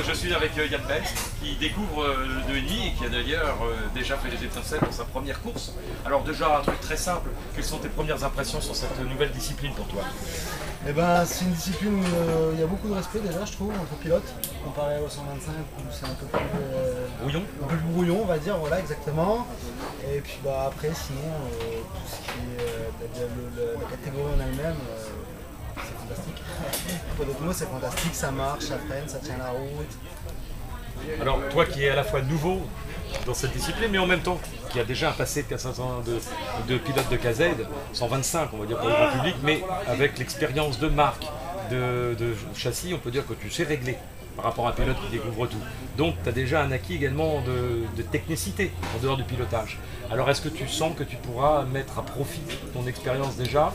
je suis avec Yann Best qui découvre le 2,5 et qui a d'ailleurs déjà fait des étincelles dans sa première course. Alors déjà un truc très simple, quelles sont tes premières impressions sur cette nouvelle discipline pour toi? Eh ben, c'est une discipline où il y a beaucoup de respect déjà, je trouve, entre pilotes, comparé au 125 où c'est un peu plus Brouillon. un peu plus brouillon, on va dire, voilà, exactement. Et puis bah, après, sinon, tout ce qui est la catégorie en elle-même, c'est fantastique. Pour d'autres mots, c'est fantastique, ça marche, ça freine, ça tient la route. Alors toi qui es à la fois nouveau dans cette discipline, mais en même temps qui a déjà un passé de 400 ans de pilote de KZ, 125 on va dire pour le grand public, mais avec l'expérience de marque, de châssis, on peut dire que tu sais régler par rapport à un pilote qui découvre tout. Donc tu as déjà un acquis également de technicité en dehors du pilotage. Alors est-ce que tu sens que tu pourras mettre à profit ton expérience déjà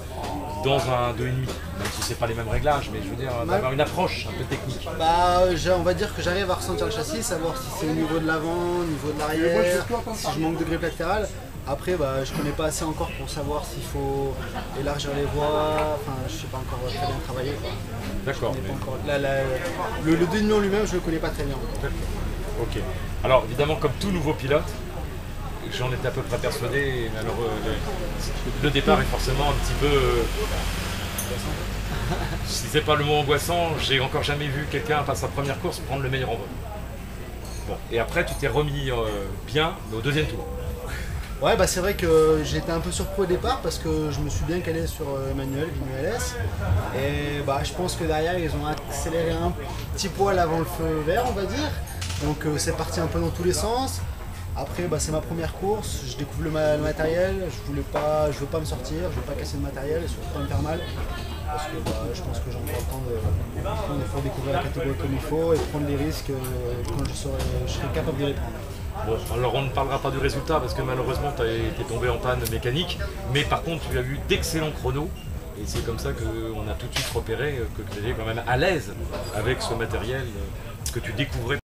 dans un 2,5, même si c'est pas les mêmes réglages, mais je veux dire d'avoir une approche un peu technique? Bah, on va dire que j'arrive à ressentir le châssis, savoir si c'est au niveau de l'avant, au niveau de l'arrière, si je manque de grippe latérale. Après, bah, je connais pas assez encore pour savoir s'il faut élargir les voies, enfin, je sais pas encore très bien travailler. D'accord. Le 2,5 en lui-même, je le connais pas très bien encore. Ok. Alors évidemment, comme tout nouveau pilote, j'en étais à peu près persuadé, mais alors le départ est forcément un petit peu... si c'est pas le mot angoissant, j'ai encore jamais vu quelqu'un après sa première course prendre le meilleur en vol. Bon, et après tu t'es remis bien, mais au deuxième tour. Ouais, bah c'est vrai que j'étais un peu surpris au départ parce que je me suis bien calé sur Emmanuel Vinuales. Et bah je pense que derrière ils ont accéléré un petit poil avant le feu vert, on va dire. Donc c'est parti un peu dans tous les sens. Après bah, c'est ma première course, je découvre le matériel, je veux pas me sortir, je veux pas casser le matériel et surtout pas me faire mal. Parce que bah, je pense que j'ai encore le temps de faire découvrir la catégorie comme il faut et prendre les risques quand je serai capable de les prendre. Bon, alors on ne parlera pas du résultat parce que malheureusement tu as été tombé en panne mécanique, mais par contre tu as eu d'excellents chronos et c'est comme ça qu'on a tout de suite repéré que tu étais quand même à l'aise avec ce matériel que tu découvrais.